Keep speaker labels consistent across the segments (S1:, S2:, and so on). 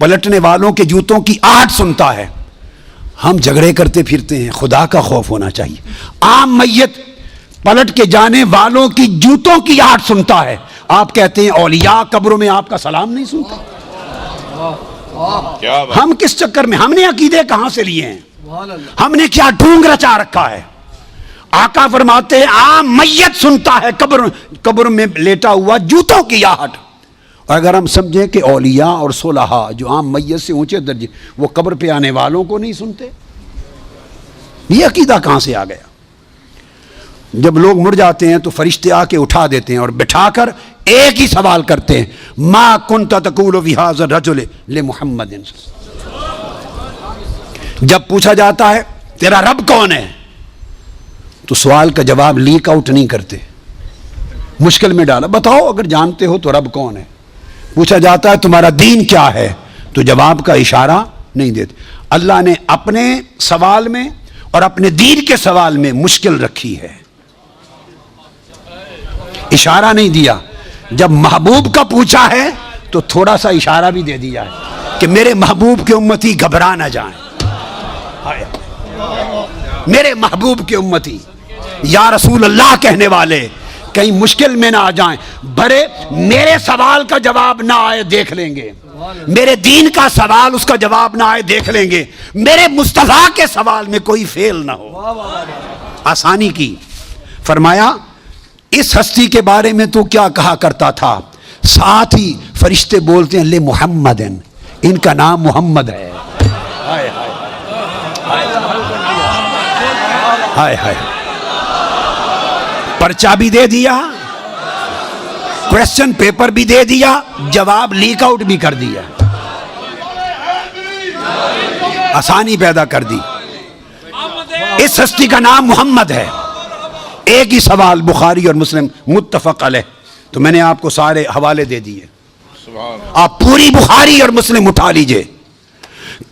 S1: پلٹنے والوں کے جوتوں کی آہٹ سنتا ہے. ہم جھگڑے کرتے پھرتے ہیں, خدا کا خوف ہونا چاہیے. عام میت پلٹ کے جانے والوں کی جوتوں کی آہٹ سنتا ہے. آپ کہتے ہیں اولیاء قبروں میں آپ کا سلام نہیں سنتے. ہم کس چکر میں, ہم نے عقیدے کہاں سے لیے ہیں, ہم نے کیا ڈھونگ رچا رکھا ہے. آقا فرماتے ہیں عام میت سنتا ہے قبر میں لیٹا ہوا جوتوں کی آہٹ. اور اگر ہم سمجھیں کہ اولیاء اور صلحاء جو عام میت سے اونچے درجے, وہ قبر پہ آنے والوں کو نہیں سنتے, یہ عقیدہ کہاں سے آ گیا؟ جب لوگ مر جاتے ہیں تو فرشتے آ کے اٹھا دیتے ہیں اور بٹھا کر ایک ہی سوال کرتے ہیں, ما کنت تقول فی ھذا الرجل لمحمد. جب پوچھا جاتا ہے تیرا رب کون ہے, تو سوال کا جواب لیک آؤٹ نہیں کرتے, مشکل میں ڈالا, بتاؤ اگر جانتے ہو تو رب کون ہے. پوچھا جاتا ہے تمہارا دین کیا ہے, تو جواب کا اشارہ نہیں دیتے. اللہ نے اپنے سوال میں اور اپنے دین کے سوال میں مشکل رکھی ہے, اشارہ نہیں دیا. جب محبوب کا پوچھا ہے تو تھوڑا سا اشارہ بھی دے دیا ہے کہ میرے محبوب کے امتی گھبرا نہ جائیں. میرے محبوب کے امتی یا رسول اللہ کہنے والے کہیں مشکل میں نہ آ جائیں. برے میرے سوال کا جواب نہ آئے دیکھ لیں گے, میرے دین کا سوال اس کا جواب نہ آئے دیکھ لیں گے, میرے مصطفیٰ کے سوال میں کوئی فیل نہ ہو. آسانی کی. فرمایا اس ہستی کے بارے میں تو کیا کہا کرتا تھا, ساتھ ہی فرشتے بولتے ہیں لے محمد, ان کا نام محمد ہے. ہائے ہائے, پرچہ بھی دے دیا, کویسچن پیپر بھی دے دیا, جواب لیک آؤٹ بھی کر دیا, آسانی پیدا کر دی. اس ہستی کا نام محمد ہے. ایک ہی سوال بخاری اور مسلم متفق علیہ, تو میں نے آپ کو سارے حوالے دے دیے, آپ پوری بخاری اور مسلم اٹھا لیجئے.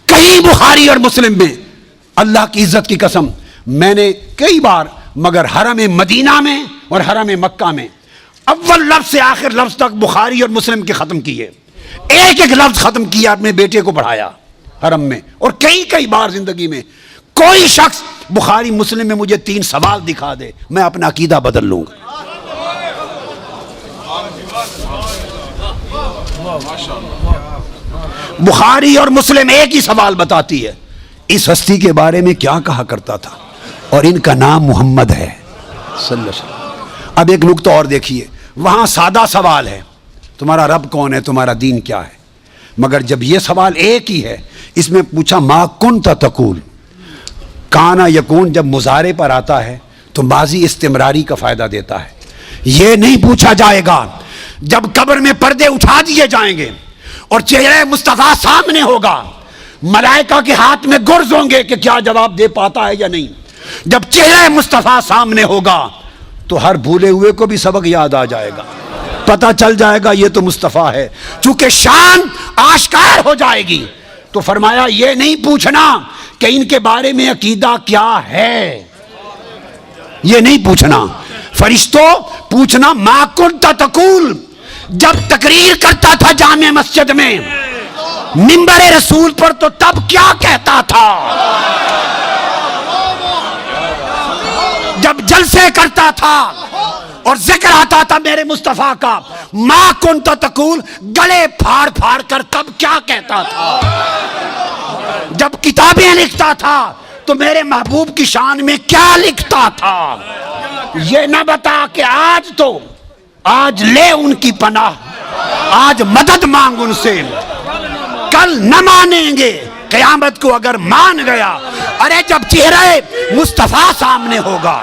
S1: کئی بخاری اور مسلم میں اللہ کی عزت کی قسم میں نے کئی بار, مگر حرم مدینہ میں اور حرم مکہ میں اول لفظ سے آخر لفظ تک بخاری اور مسلم کے ختم کیے, ایک ایک لفظ ختم کیا, اپنے بیٹے کو پڑھایا حرم میں. اور کئی بار زندگی میں کوئی شخص بخاری مسلم میں مجھے 3 سوال دکھا دے, میں اپنا عقیدہ بدل لوں گا. بخاری اور مسلم ایک ہی سوال بتاتی ہے, اس ہستی کے بارے میں کیا کہا کرتا تھا, اور ان کا نام محمد ہے صلی اللہ علیہ وسلم. اب ایک نقطہ اور دیکھیے, وہاں سادہ سوال ہے تمہارا رب کون ہے, تمہارا دین کیا ہے, مگر جب یہ سوال ایک ہی ہے, اس میں پوچھا ما کنت تقول, کانا یکون جب مضارع پر آتا ہے تو ماضی استمراری کا فائدہ دیتا ہے. یہ نہیں پوچھا جائے گا جب قبر میں پردے اٹھا دیے جائیں گے اور چہرہ مصطفیٰ سامنے ہوگا, ملائکہ کے ہاتھ میں گرز ہوں گے کہ کیا جواب دے پاتا ہے یا نہیں. جب چہرہ مصطفیٰ سامنے ہوگا تو ہر بھولے ہوئے کو بھی سبق یاد آ جائے گا, پتہ چل جائے گا یہ تو مصطفیٰ ہے. چونکہ شان آشکار ہو جائے گی تو فرمایا یہ نہیں پوچھنا کہ ان کے بارے میں عقیدہ کیا ہے, یہ نہیں پوچھنا. فرشتوں پوچھنا ما کنت تقول, جب تقریر کرتا تھا جامع مسجد میں منبر رسول پر تو تب کیا کہتا تھا, جب جلسے کرتا تھا اور ذکر آتا تھا میرے مصطفیٰ کا, ما کنت تقول گلے پھاڑ پھاڑ کر تب کیا کہتا تھا, جب کتابیں لکھتا تھا تو میرے محبوب کی شان میں کیا لکھتا تھا. یہ نہ بتا کہ آج لے ان کی پناہ, آج مدد مانگ ان سے, کل نہ مانیں گے, قیامت کو اگر مان گیا. ارے جب چہرہ مصطفیٰ سامنے ہوگا,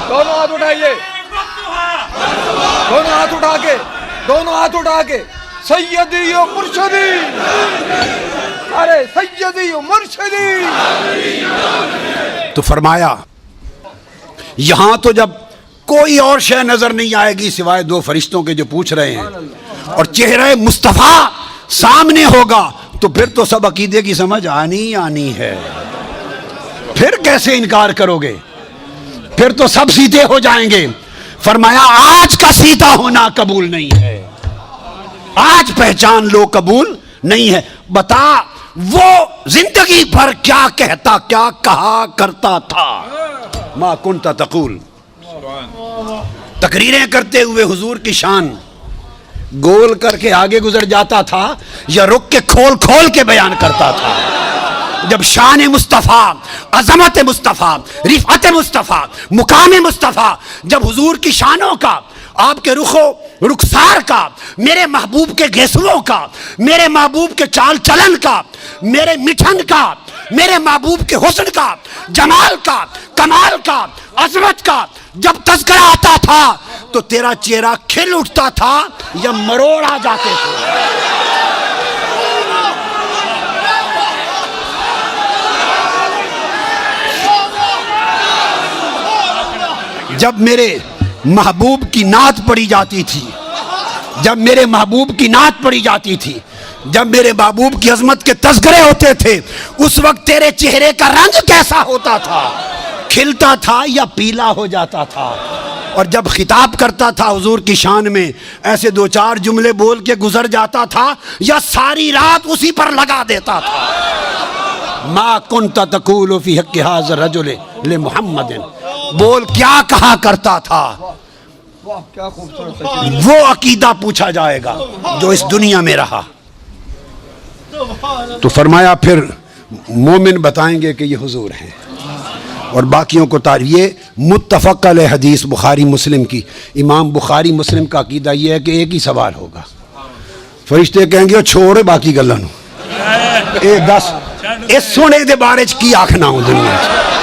S2: دونوں ہاتھ اٹھائیے, دونوں ہاتھ اٹھا کے سیدی و مرشدی, ارے سیدی و مرشدی.
S1: تو فرمایا یہاں تو جب کوئی اور شے نظر نہیں آئے گی سوائے 2 فرشتوں کے جو پوچھ رہے ہیں, اور چہرہ مصطفیٰ سامنے ہوگا تو پھر تو سب عقیدے کی سمجھ آنی ہے، پھر کیسے انکار کرو گے؟ پھر تو سب سیدھے ہو جائیں گے۔ فرمایا آج کا سیدھا ہونا قبول نہیں ہے، آج پہچان لو قبول نہیں ہے۔ بتا وہ زندگی بھر کیا کہتا، کیا کہا کرتا تھا؟ ما کنت تقول، تقریریں کرتے ہوئے حضور کی شان گول کر کے آگے گزر جاتا تھا یا رک کے کھول کھول کے بیان کرتا تھا؟ جب شان مصطفیٰ، عظمت مصطفیٰ، رفعت مصطفیٰ، مقام مصطفیٰ، جب حضور کی شانوں کا، آپ کے رخسار کا، میرے محبوب کے گیسوؤں کا، میرے محبوب کے چال چلن کا، میرے مٹھن کا، میرے محبوب کے حسن کا، جمال کا، کمال کا، عظمت کا جب تذکرہ آتا تھا تو تیرا چہرہ کھل اٹھتا تھا یا مروڑ آ جاتے تھے؟ جب میرے محبوب کی نعت پڑھی جاتی تھی، جب میرے محبوب کی نعت پڑھی جاتی تھی، جب میرے محبوب کی عظمت کے تذکرے ہوتے تھے، اس وقت تیرے چہرے کا رنگ کیسا ہوتا تھا؟ کھلتا تھا یا پیلا ہو جاتا تھا؟ اور جب خطاب کرتا تھا حضور کی شان میں، ایسے دو چار جملے بول کے گزر جاتا تھا یا ساری رات اسی پر لگا دیتا تھا؟ ما کنت تقول فی حق ھذا الرجل لمحمد، بول کیا کہا کرتا تھا؟
S2: کیا خوبصورت
S1: وہ عقیدہ پوچھا جائے گا جو اس دنیا میں رہا۔ تو فرمایا پھر مومن بتائیں گے کہ یہ حضور ہیں، اور باقیوں کو یہ متفق علیہ حدیث بخاری مسلم کی، امام بخاری مسلم کا عقیدہ یہ ہے کہ ایک ہی سوال ہوگا، فرشتے کہیں گے چھوڑے باقی گلاں نوں، اے دس اس سونے دے بارے چ کی آکھنا ہوں دنیا چ؟